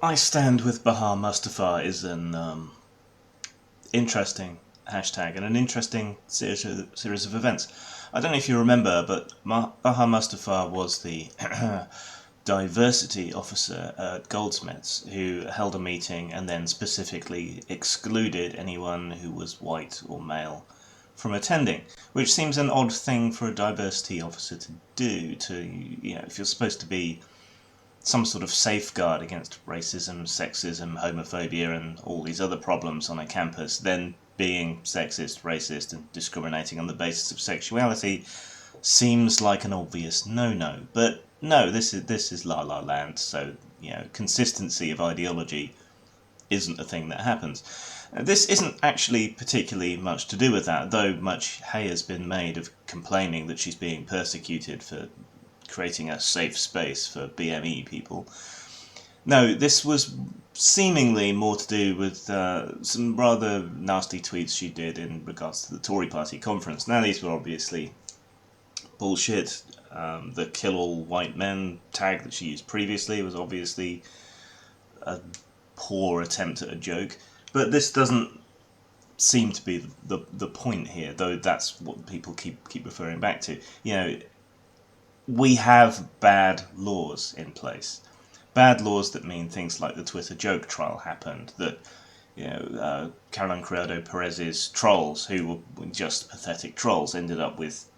IStandWithBaharMustafa is an interesting hashtag and an interesting series of events. I don't know if you remember, but Bahar Mustafa was the diversity officer at Goldsmiths who held a meeting and then specifically excluded anyone who was white or male from attending, which seems an odd thing for a diversity officer to do. If you're supposed to be some sort of safeguard against racism, sexism, homophobia and all these other problems on a campus, then being sexist, racist and discriminating on the basis of sexuality seems like an obvious no-no. But no, this is La La Land, so consistency of ideology isn't a thing that happens. This isn't actually particularly much to do with that, though much hay has been made of complaining that she's being persecuted for creating a safe space for BME people. No, this was seemingly more to do with some rather nasty tweets she did in regards to the Tory party conference. Now, these were obviously bullshit. The kill all white men tag that she used previously was obviously a poor attempt at a joke, but this doesn't seem to be the point here, though that's what people keep referring back to. We have bad laws in place. Bad laws that mean things like the Twitter joke trial happened, that Caroline Criado Perez's trolls, who were just pathetic trolls, ended up with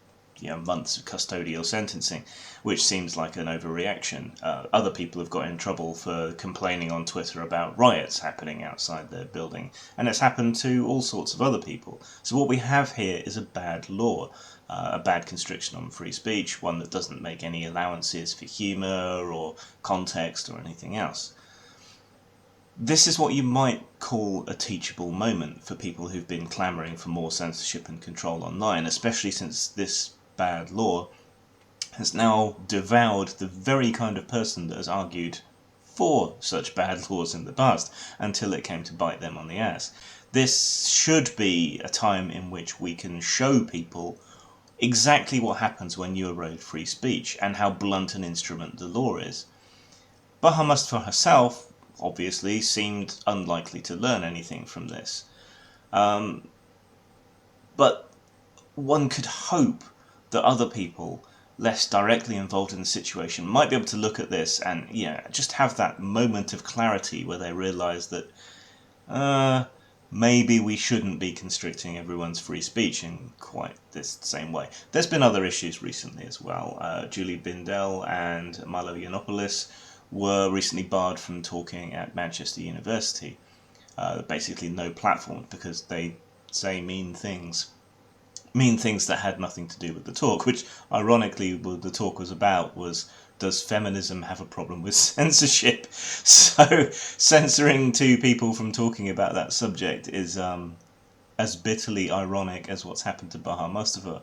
months of custodial sentencing, which seems like an overreaction. Other people have got in trouble for complaining on Twitter about riots happening outside their building, and it's happened to all sorts of other people. So what we have here is a bad law, a bad constriction on free speech, one that doesn't make any allowances for humour or context or anything else. This is what you might call a teachable moment for people who've been clamouring for more censorship and control online, especially since this bad law has now devoured the very kind of person that has argued for such bad laws in the past, until it came to bite them on the ass. This should be a time in which we can show people exactly what happens when you erode free speech and how blunt an instrument the law is. Bahar Mustafa herself obviously seemed unlikely to learn anything from this. But one could hope that other people less directly involved in the situation might be able to look at this and just have that moment of clarity where they realise that maybe we shouldn't be constricting everyone's free speech in quite this same way. There's been other issues recently as well. Julie Bindel and Milo Yiannopoulos were recently barred from talking at Manchester University. Basically no platform because they say mean things that had nothing to do with the talk, which ironically what the talk was about was, does feminism have a problem with censorship? So censoring two people from talking about that subject is as bitterly ironic as what's happened to Bahar Mustafa.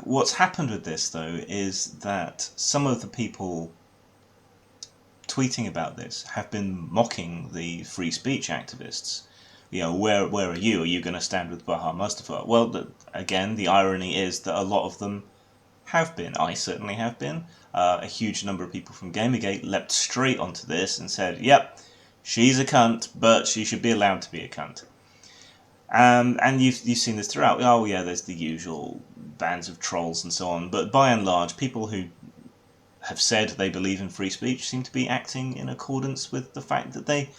What's happened with this, though, is that some of the people tweeting about this have been mocking the free speech activists. Where are you? Are you going to stand with Bahar Mustafa? Well, again, the irony is that a lot of them have been. I certainly have been. A huge number of people from Gamergate leapt straight onto this and said, yep, she's a cunt, but she should be allowed to be a cunt. And you've seen this throughout. Oh yeah, there's the usual bands of trolls and so on, but by and large, people who have said they believe in free speech seem to be acting in accordance with the fact that they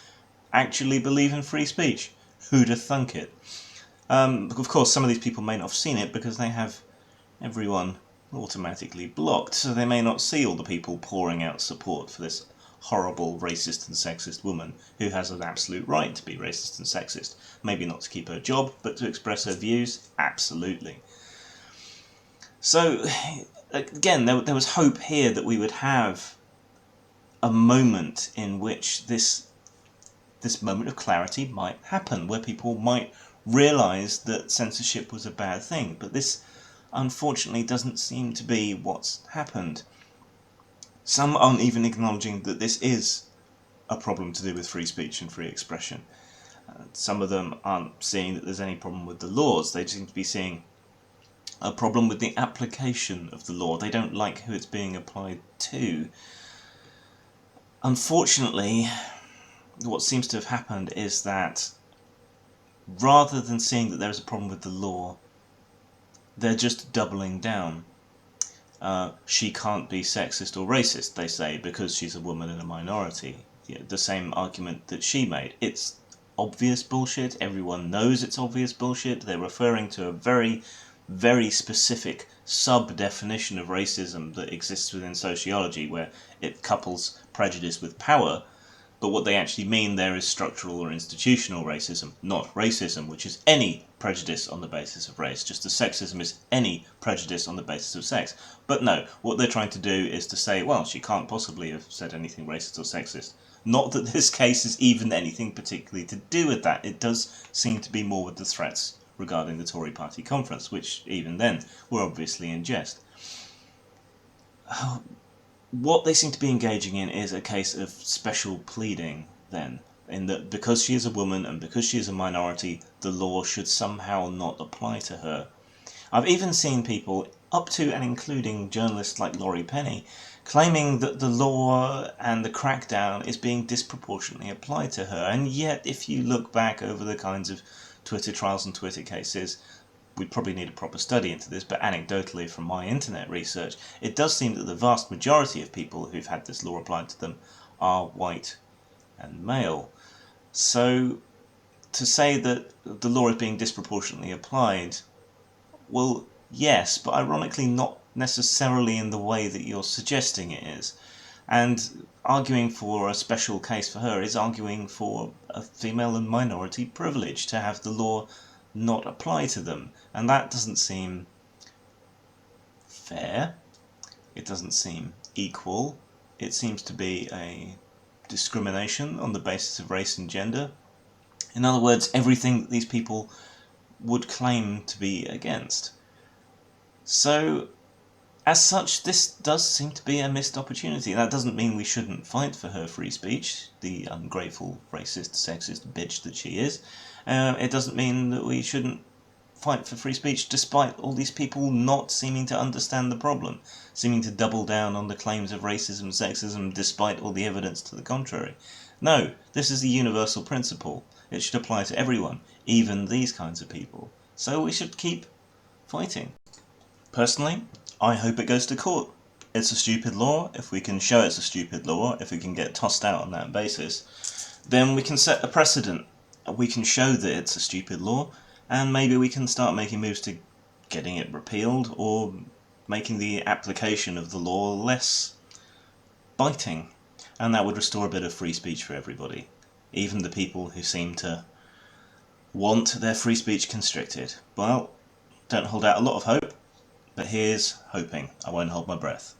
actually believe in free speech. Who'd have thunk it? Of course, some of these people may not have seen it because they have everyone automatically blocked, so they may not see all the people pouring out support for this horrible racist and sexist woman who has an absolute right to be racist and sexist. Maybe not to keep her job, but to express her views, absolutely. So, again, there was hope here that we would have a moment in which this moment of clarity might happen, where people might realise that censorship was a bad thing. But this, unfortunately, doesn't seem to be what's happened. Some aren't even acknowledging that this is a problem to do with free speech and free expression. Some of them aren't seeing that there's any problem with the laws. They seem to be seeing a problem with the application of the law. They don't like who it's being applied to. Unfortunately, what seems to have happened is that rather than seeing that there is a problem with the law, they're just doubling down. She can't be sexist or racist, they say, because she's a woman in a minority. The same argument that she made. It's obvious bullshit. Everyone knows it's obvious bullshit. They're referring to a very, very specific sub-definition of racism that exists within sociology, where it couples prejudice with power. But what they actually mean there is structural or institutional racism, not racism, which is any prejudice on the basis of race, just as sexism is any prejudice on the basis of sex. But no, what they're trying to do is to say, well, she can't possibly have said anything racist or sexist. Not that this case is even anything particularly to do with that. It does seem to be more with the threats regarding the Tory party conference, which even then were obviously in jest. What they seem to be engaging in is a case of special pleading, then, in that because she is a woman and because she is a minority, the law should somehow not apply to her. I've even seen people, up to and including journalists like Laurie Penny, claiming that the law and the crackdown is being disproportionately applied to her, and yet if you look back over the kinds of Twitter trials and Twitter cases, we'd probably need a proper study into this, but anecdotally from my internet research, it does seem that the vast majority of people who've had this law applied to them are white and male. So to say that the law is being disproportionately applied, well, yes, but ironically not necessarily in the way that you're suggesting it is. And arguing for a special case for her is arguing for a female and minority privilege to have the law not apply to them, and that doesn't seem fair, it doesn't seem equal, it seems to be a discrimination on the basis of race and gender. In other words, everything that these people would claim to be against. So, as such, this does seem to be a missed opportunity. That doesn't mean we shouldn't fight for her free speech, the ungrateful, racist, sexist bitch that she is. It doesn't mean that we shouldn't fight for free speech despite all these people not seeming to understand the problem, seeming to double down on the claims of racism, sexism, despite all the evidence to the contrary. No, this is a universal principle. It should apply to everyone, even these kinds of people. So we should keep fighting. Personally, I hope it goes to court. It's a stupid law. If we can show it's a stupid law, if we can get tossed out on that basis, then we can set a precedent. We can show that it's a stupid law, and maybe we can start making moves to getting it repealed or making the application of the law less biting. And that would restore a bit of free speech for everybody, even the people who seem to want their free speech constricted. Well, don't hold out a lot of hope, but here's hoping. I won't hold my breath.